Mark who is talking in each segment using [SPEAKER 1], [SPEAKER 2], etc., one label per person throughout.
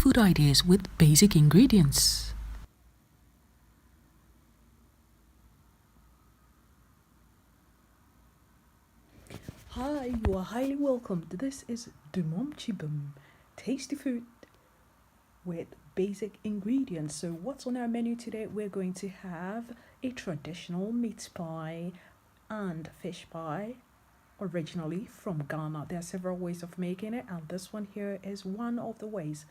[SPEAKER 1] food ideas with basic ingredients. Hi, you are highly welcome. This is Dumom Chibum, tasty food with basic ingredients. So what's on our menu today? We're going to have a traditional meat pie and fish pie, originally from Ghana. There are several ways of making it, and this one here is one of the ways.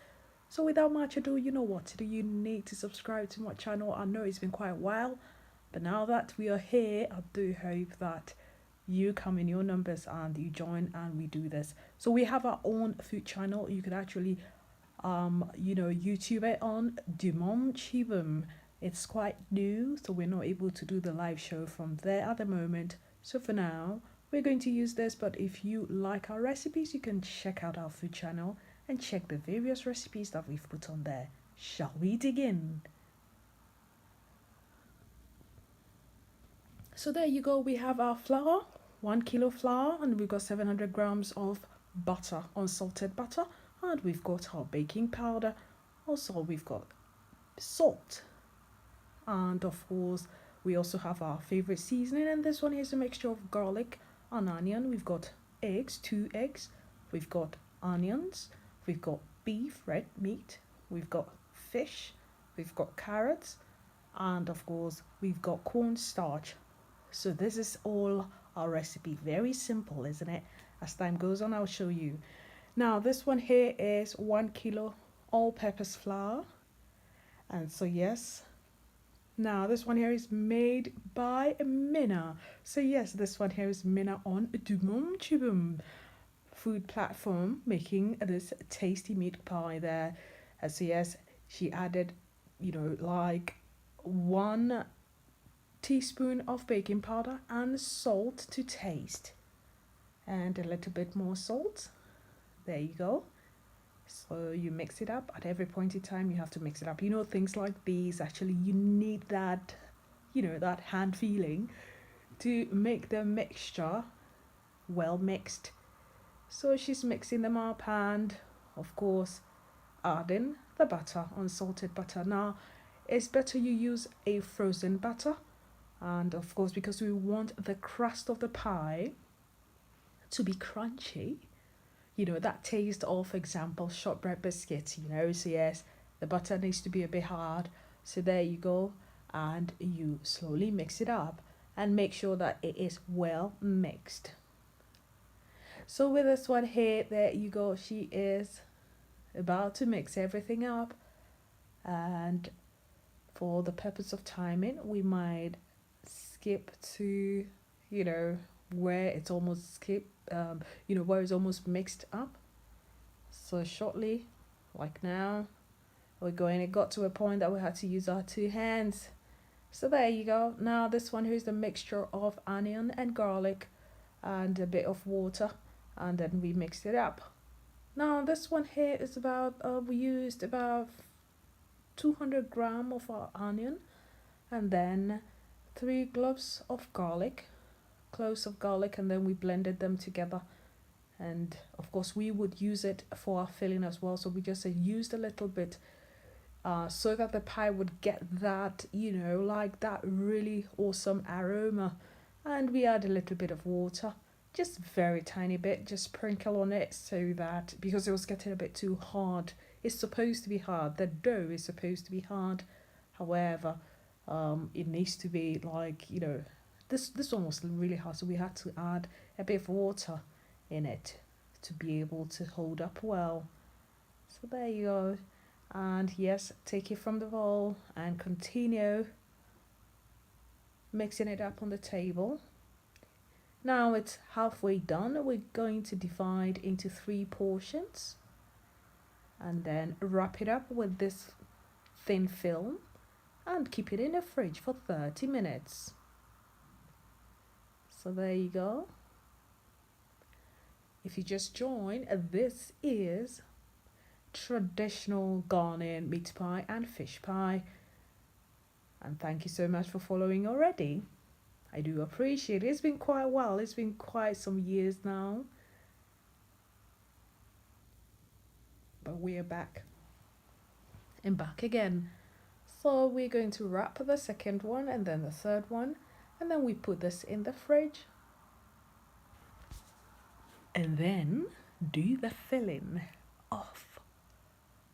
[SPEAKER 1] So without much ado, you know what to do. You need to subscribe to my channel. I know it's been quite a while, but now that we are here, I do hope that you come in your numbers and you join and we do this. So we have our own food channel. You could actually YouTube it on Dumom Chibum. It's quite new, so we're not able to do the live show from there at the moment. So for now, we're going to use this, but if you like our recipes, you can check out our food channel and check the various recipes that we've put on there. Shall we dig in? So there you go, we have our flour, 1 kilo flour, and we've got 700 grams of butter, unsalted butter, and we've got our baking powder. Also, we've got salt, and of course, we also have our favorite seasoning, and this one is a mixture of garlic and onion. We've got eggs, 2 eggs, we've got onions, we've got beef, red meat, we've got fish, we've got carrots, and of course, we've got cornstarch. So this is all our recipe. Very simple, isn't it? As time goes on, I'll show you. Now, this one here is 1 kilo all-purpose flour. And so, yes. Now, this one here is made by Minna. So, yes, this one here is Minna on Dumom Chibum food platform, making this tasty meat pie there. And so, yes, she added, like 1 teaspoon of baking powder and salt to taste, and a little bit more salt. There you go. So you mix it up. At every point in time, you have to mix it up. Things like these, actually, you need that, that hand feeling to make the mixture well mixed. So she's mixing them up, and of course adding the butter, unsalted butter. Now, it's better you use a frozen butter, and of course, because we want the crust of the pie to be crunchy, that taste of, for example, shortbread biscuits, so yes, the butter needs to be a bit hard. So there you go, and you slowly mix it up and make sure that it is well mixed. So with this one here, there you go, she is about to mix everything up, and for the purpose of timing, we might skip to where it's almost where it's almost mixed up. So shortly, like now, it got to a point that we had to use our 2 hands. So there you go. Now this one, here's the mixture of onion and garlic and a bit of water, and then we mixed it up. Now this one here is about we used about 200 grams of our onion, and then 3 cloves of garlic, and then we blended them together. And of course, we would use it for our filling as well. So we just used a little bit so that the pie would get that, like that really awesome aroma. And we add a little bit of water, just very tiny bit, just sprinkle on it, so that, because it was getting a bit too hard. It's supposed to be hard. The dough is supposed to be hard. However, it needs to be like, this one was really hard, so we had to add a bit of water in it to be able to hold up well. So there you go. And yes, take it from the bowl and continue mixing it up on the table. Now it's halfway done. We're going to divide into 3 portions and then wrap it up with this thin film and keep it in the fridge for 30 minutes. So there you go. If you just joined, this is traditional Ghanaian meat pie and fish pie. And thank you so much for following already. I do appreciate it. It's been quite a while. It's been quite some years now. But we're back. and back again. So we're going to wrap the second one and then the third one, and then we put this in the fridge. And then do the filling off.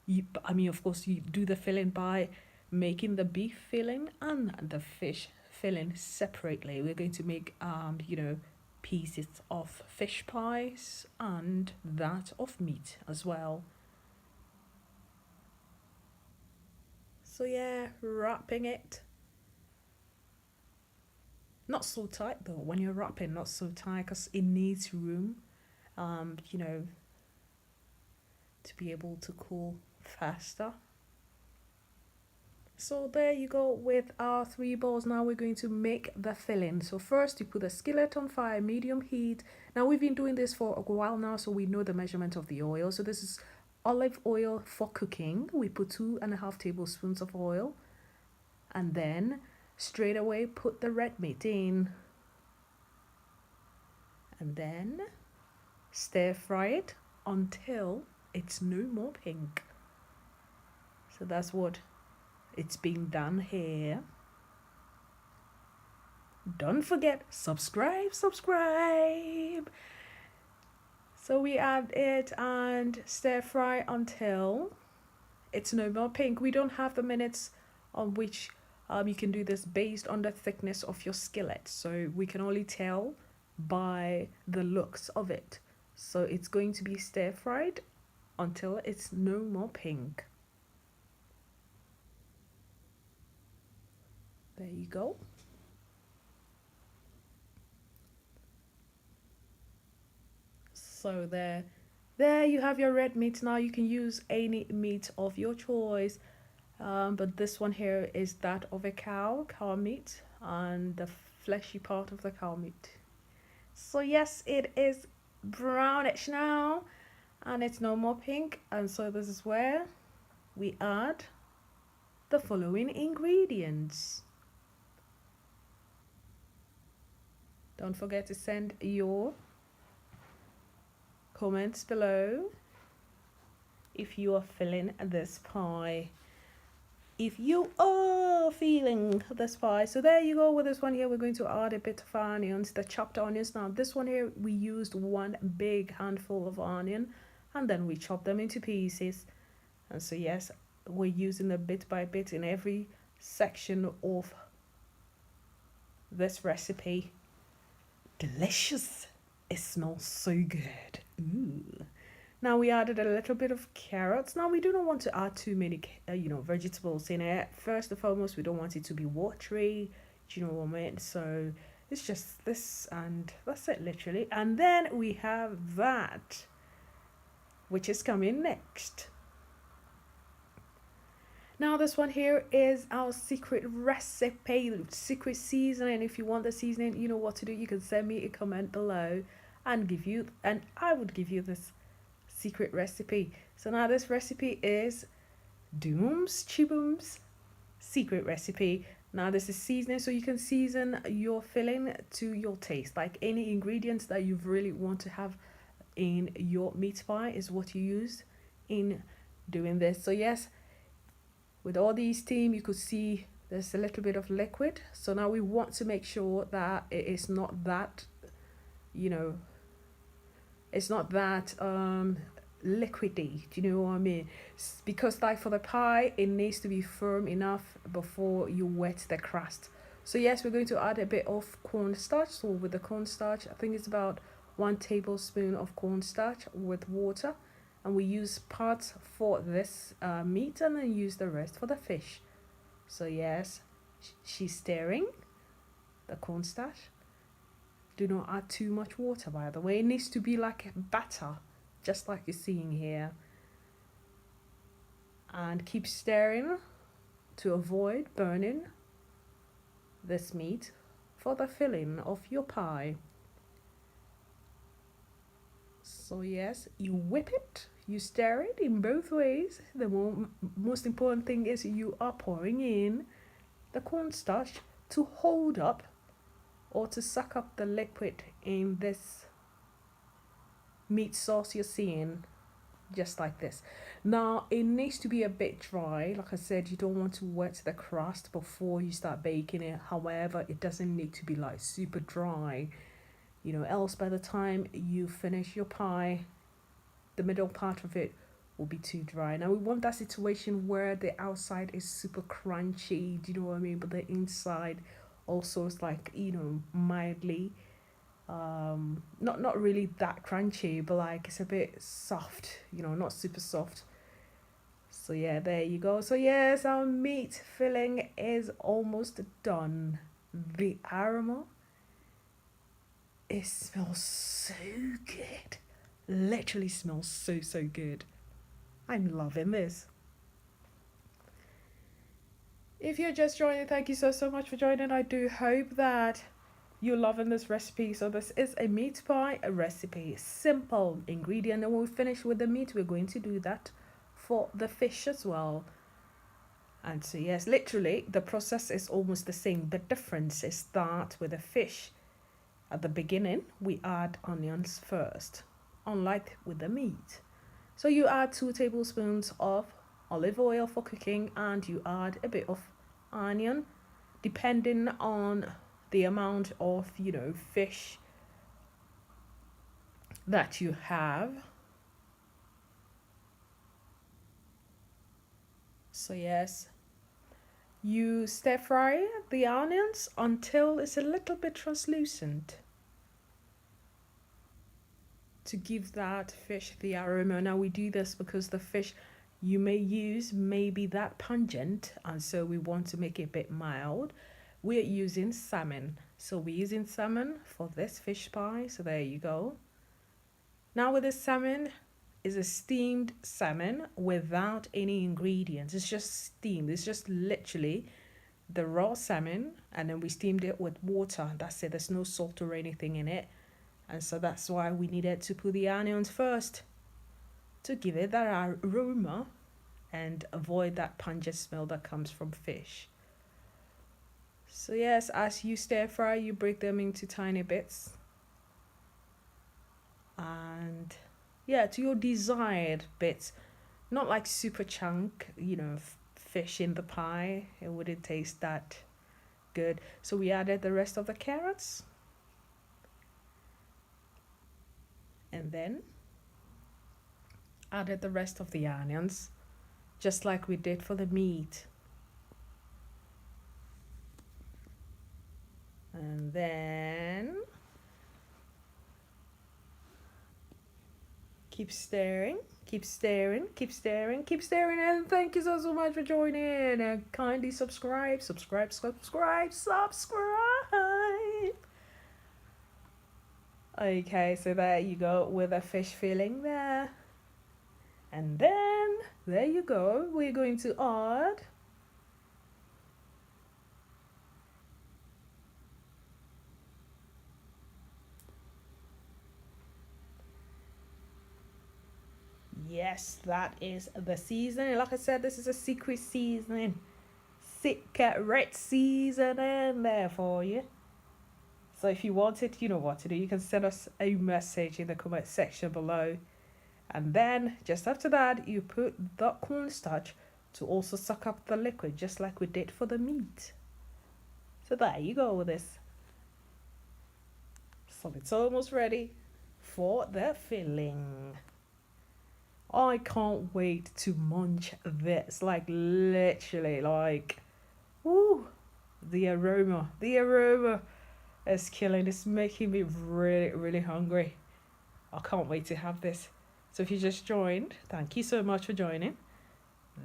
[SPEAKER 1] Of course, you do the filling by making the beef filling and the fish filling separately. We're going to make, pieces of fish pies and that of meat as well. So yeah, wrapping it. Not so tight though. When you're wrapping, not so tight because it needs room. Um, you know, to be able to cool faster. So there you go with our 3 balls. Now we're going to make the filling. So first you put the skillet on fire, medium heat. Now we've been doing this for a while now, so we know the measurement of the oil. So this is olive oil for cooking. We put 2.5 tablespoons of oil, and then straight away put the red meat in, and then stir fry it until it's no more pink. So that's what it's being done here. Don't forget, subscribe. So we add it and stir fry until it's no more pink. We don't have the minutes on which you can do this based on the thickness of your skillet. So we can only tell by the looks of it. So it's going to be stir fried until it's no more pink. There you go. So there you have your red meat. Now you can use any meat of your choice, but this one here is that of a cow meat, and the fleshy part of the cow meat. So yes, it is brownish now, and it's no more pink. And so this is where we add the following ingredients. Don't forget to send your comments below if you are feeling this pie. If you are feeling this pie. So there you go with this one here. We're going to add a bit of onions, the chopped onions. Now this one here, we used 1 big handful of onion, and then we chopped them into pieces. And so yes, we're using a bit by bit in every section of this recipe. Delicious. It smells so good. Ooh. Now we added a little bit of carrots. Now we do not want to add too many, vegetables in it. First and foremost, we don't want it to be watery. Do you know what I mean? So it's just this, and that's it, literally. And then we have that, which is coming next. Now this one here is our secret recipe, secret seasoning. If you want the seasoning, you know what to do. You can send me a comment below and I would give you this secret recipe. So now this recipe is Doom's Chiboom's secret recipe. Now this is seasoning, so you can season your filling to your taste. Like any ingredients that you really want to have in your meat pie is what you use in doing this. So yes, with all these steam, you could see there's a little bit of liquid. So now we want to make sure that it is not that, it's not that liquidy. Do you know what I mean? Because like for the pie, it needs to be firm enough before you wet the crust. So yes, we're going to add a bit of cornstarch. So with the cornstarch, I think it's about 1 tablespoon of cornstarch with water. And we use parts for this meat and then use the rest for the fish. So yes, she's stirring the cornstarch. Do not add too much water, by the way. It needs to be like a batter, just like you're seeing here. And keep stirring to avoid burning this meat for the filling of your pie. So yes, you whip it, you stir it in both ways. The most important thing is you are pouring in the cornstarch to hold up or to suck up the liquid in this meat sauce you're seeing. just like this. Now it needs to be a bit dry. Like I said, you don't want to wet the crust before you start baking it. However, it doesn't need to be like super dry, else by the time you finish your pie, the middle part of it will be too dry. Now we want that situation where the outside is super crunchy, do you know what I mean? But the inside also is like, mildly not really that crunchy, but like it's a bit soft, not super soft. So yeah, there you go. So yes, our meat filling is almost done. The aroma, it smells so good. Literally smells so good. I'm loving this. If you're just joining, thank you so much for joining. I do hope that you're loving this recipe. So this is a meat pie recipe, simple ingredient, and when we finish with the meat, we're going to do that for the fish as well. And so yes, literally the process is almost the same. The difference is that with the fish, at the beginning we add onions first, unlike with the meat. So you add 2 tablespoons of olive oil for cooking, and you add a bit of onion depending on the amount of fish that you have. So yes, you stir fry the onions until it's a little bit translucent to give that fish the aroma. Now we do this because the fish you may use may be that pungent, and so we want to make it a bit mild. We're using salmon, so we're using salmon for this fish pie. So there you go. Now with this salmon is a steamed salmon without any ingredients. It's just steamed. It's just literally the raw salmon, and then we steamed it with water. That's it. There's no salt or anything in it. And so that's why we needed to put the onions first, to give it that aroma and avoid that pungent smell that comes from fish. So yes, as you stir fry, you break them into tiny bits. And yeah, to your desired bits. Not like super chunk, fish in the pie. It wouldn't taste that good. So we added the rest of the carrots. And then added the rest of the onions, just like we did for the meat. And then keep stirring, and thank you so much for joining, and kindly subscribe. Okay, so there you go with a fish filling there. And then there you go, we're going to add yes, that is the seasoning. Like I said, this is a secret seasoning. Secret seasoning there for you. So if you want it, you know what to do. You can send us a message in the comment section below. And then just after that, you put the cornstarch to also suck up the liquid, just like we did for the meat. So there you go with this. So it's almost ready for the filling. I can't wait to munch this. Like literally, like, woo, the aroma is killing. It's making me really hungry. I can't wait to have this. So if you just joined, thank you so much for joining.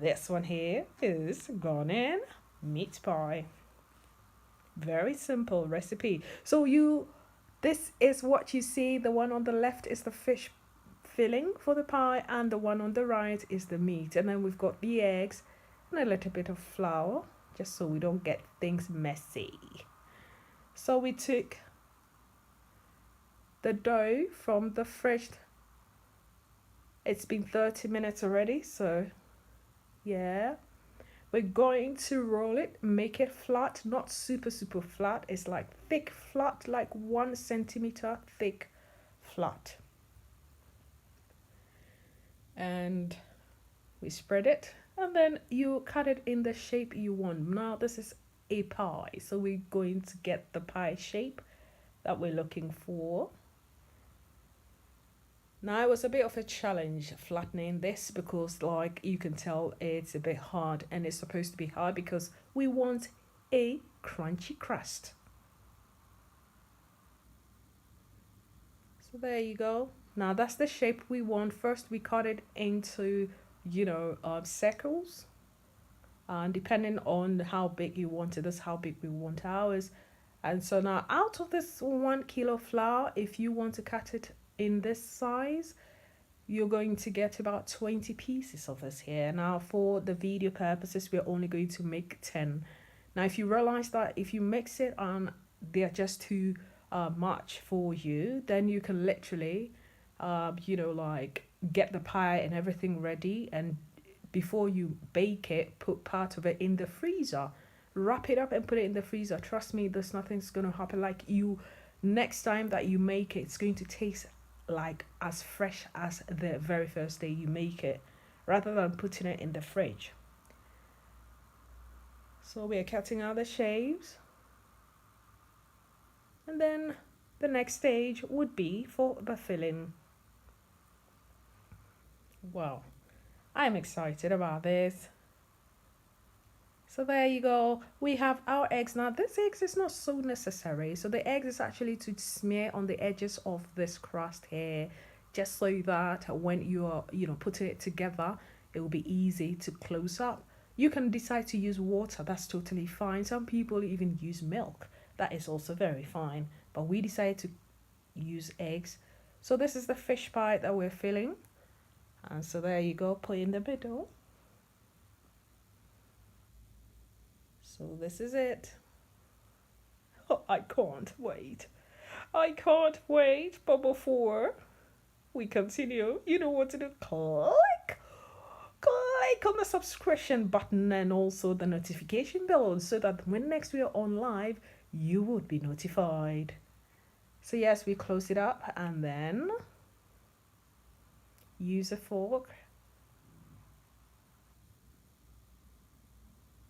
[SPEAKER 1] This one here is Ghanaian meat pie. Very simple recipe. So this is what you see. The one on the left is the fish filling for the pie, and the one on the right is the meat. And then we've got the eggs and a little bit of flour, just so we don't get things messy. So we took the dough from the fridge. It's been 30 minutes already, so yeah. We're going to roll it, make it flat, not super flat. It's like thick flat, like 1 centimeter thick flat. and we spread it, and then you cut it in the shape you want. Now this is a pie, so we're going to get the pie shape that we're looking for. Now it was a bit of a challenge flattening this because like you can tell it's a bit hard, and it's supposed to be hard because we want a crunchy crust. So there you go. Now that's the shape we want. First we cut it into, circles. And depending on how big you want it, that's how big we want ours. And so now out of this 1 kilo flour, if you want to cut it in this size, you're going to get about 20 pieces of this here. Now for the video purposes, we're only going to make 10. Now if you realize that if you mix it and they're just too much for you, then you can literally get the pie and everything ready, and before you bake it, put part of it in the freezer, wrap it up and put it in the freezer. Trust me, there's nothing's gonna happen. Like, you, next time that you make it, it's going to taste like as fresh as the very first day you make it, rather than putting it in the fridge. So we are cutting out the shapes, and then the next stage would be for the filling. Wow, I'm excited about this. So there you go. We have our eggs. Now this eggs is not so necessary. So the eggs is actually to smear on the edges of this crust here, just so that when you're, putting it together, it will be easy to close up. You can decide to use water. That's totally fine. Some people even use milk. That is also very fine. But we decided to use eggs. So this is the fish pie that we're filling. And so there you go, put in the middle. So this is it. Oh, I can't wait. I can't wait. But before we continue, you know what to do. Click on the subscription button and also the notification bell so that when next we are on live, you would be notified. So yes, we close it up and then use a fork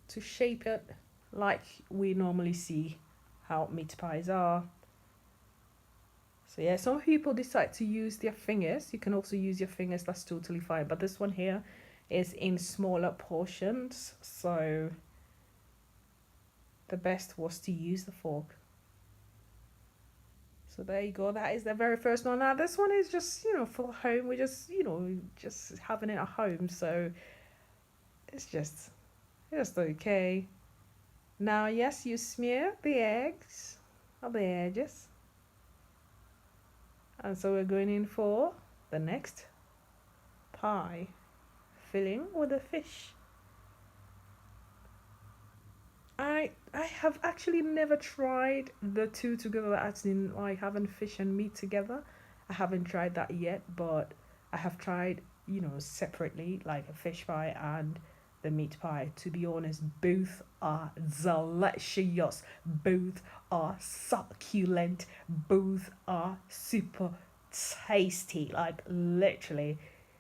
[SPEAKER 1] to shape it like we normally see how meat pies are. So yeah, some people decide to use their fingers. You can also use your fingers, that's totally fine. But this one here is in smaller portions, so the best was to use the fork. So there you go, that is the very first one. Now this one is just, for home. We're just, just having it at home, so it's just okay. Now yes, you smear the eggs on the edges. And so we're going in for the next pie, filling with the fish. I have actually never tried the two together, as in like having fish and meat together. I haven't tried that yet, but I have tried, separately, like a fish pie and the meat pie. To be honest, both are delicious. Both are succulent. Both are super tasty. Like, literally,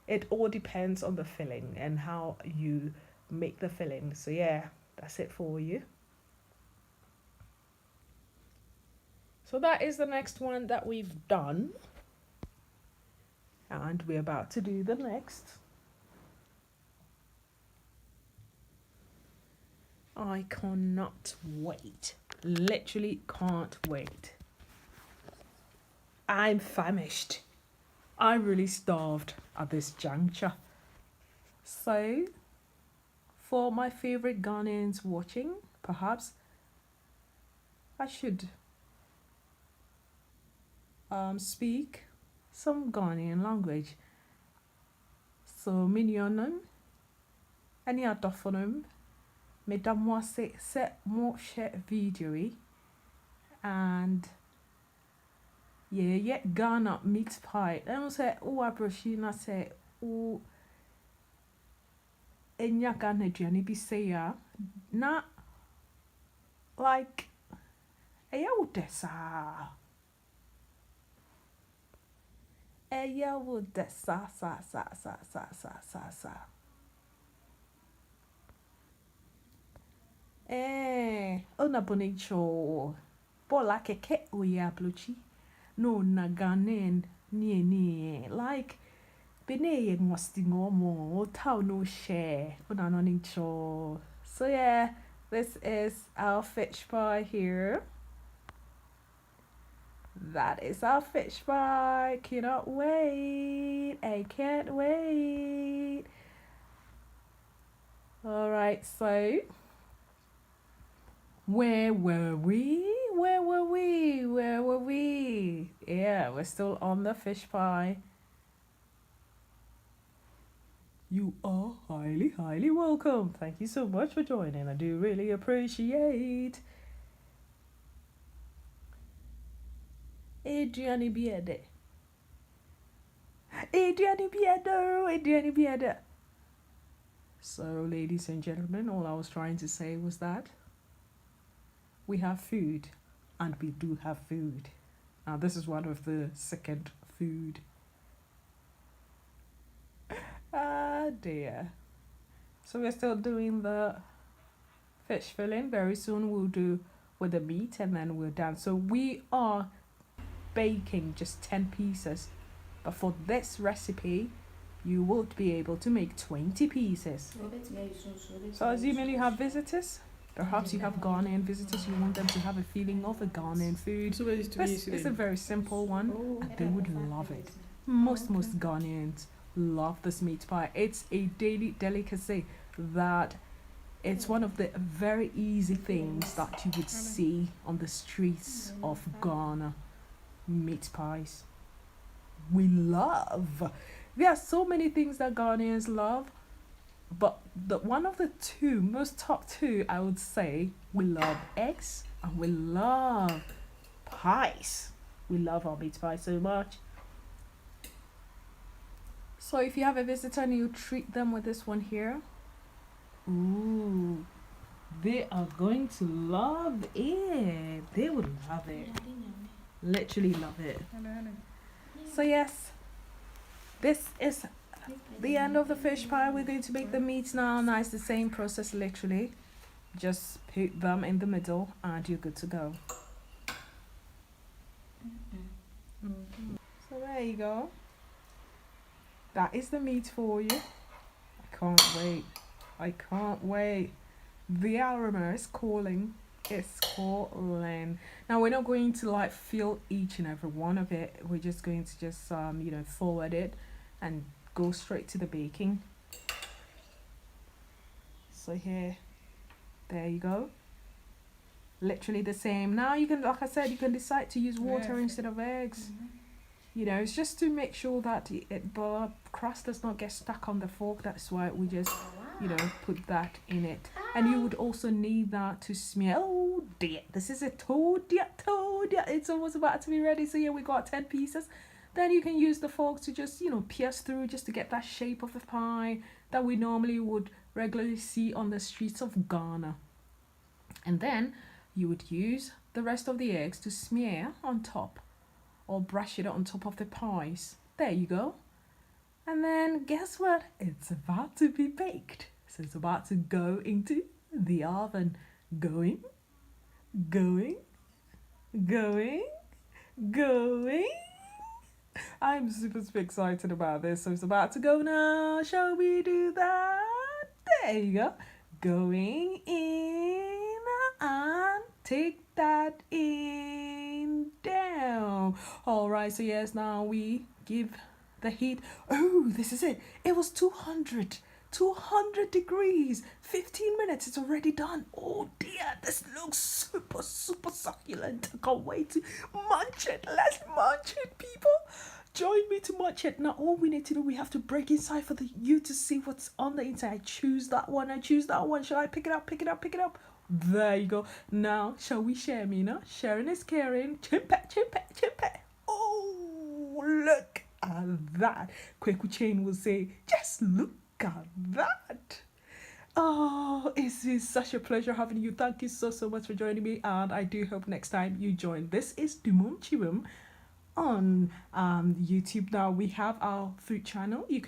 [SPEAKER 1] it all depends on the filling and how you make the filling. So yeah, that's it for you. So that is the next one that we've done. And we're about to do the next. I cannot wait. Literally can't wait. I'm famished. I'm really starved at this juncture. So, for my favorite Ghanaians watching, perhaps I should speak some Ghanaian language. So, minionum, any adophonym, mesdames moi c'est mon cher video, and yeah, Ghana meat pie. Then we say, oh, Abroshina say, oh, enya Ghana aduane bi say ya, na like, ɛyɛ wo dɛ saa. Eya would the sa. Ona bonicho. Bola keke oya bluchi. No naganen nie. Like, bene ngwasti ngomo. Tau no share. Ona nonicho. So yeah, this is our fish pie here. That is our fish pie. Cannot wait. I can't wait. Alright, so where were we? Yeah, we're still on the fish pie. You are highly welcome. Thank you so much for joining. I do really appreciate. Adriani Biede. So, ladies and gentlemen, all I was trying to say was that we have food, and we do have food. Now, this is one of the second food. Ah, dear. So we're still doing the fish filling. Very soon we'll do with the meat, and then we're done. So we are baking just 10 pieces. But for this recipe, you won't be able to make 20 pieces. So assuming you have visitors, perhaps you have Ghanaian visitors, you want them to have a feeling of a Ghanaian food. This is a very simple one, and they would love it. Most Ghanaians love this meat pie. It's a daily delicacy that it's one of the very easy things that you would see on the streets of Ghana. Meat pies. We love. There are so many things that Ghanaians love, but one of the top two, I would say, we love eggs and we love pies. We love our meat pie so much. So if you have a visitor and you treat them with this one here, ooh, they are going to love it. They would love it. Literally love it. So yes, this is the end of the fish pie. We're going to make the meat now. Now it's the same process, literally. Just put them in the middle and you're good to go. So there you go. That is the meat for you. I can't wait. The aroma is calling. It's calling. Now we're not going to like fill each and every one of it. We're just going to just forward it and go straight to the baking. So here, there you go. Literally the same. Now you can, like I said, you can decide to use water instead of eggs. You know, it's just to make sure that the crust does not get stuck on the fork. That's why we just, put that in it. And you would also need that to smear. Oh dear, this is a toad. It's almost about to be ready. So here we got 10 pieces. Then you can use the fork to just, pierce through just to get that shape of the pie that we normally would regularly see on the streets of Ghana. And then you would use the rest of the eggs to smear on top or brush it on top of the pies. There you go. And then guess what? It's about to be baked. So it's about to go into the oven. Going. I'm super excited about this. So it's about to go now. Shall we do that? There you go. Going in and take that in down. Alright, so yes, now we give the heat. Oh, this is it. It was 200 degrees, 15 minutes, it's already done. Oh dear, this looks super succulent. I can't wait to munch it. Let's munch it, people. Join me to munch it. Now all we need to do, we have to break inside for you to see what's on the inside. I choose that one. Shall I pick it up? There you go. Now shall we share, Mina? Sharing is caring. Chimpe. Oh, look at that. Kweku Chain will say, just look at that. Oh, it's been such a pleasure having you. Thank you so much for joining me, and I do hope next time you join. This is Dumum Chiwum on YouTube now. We have our food channel. You can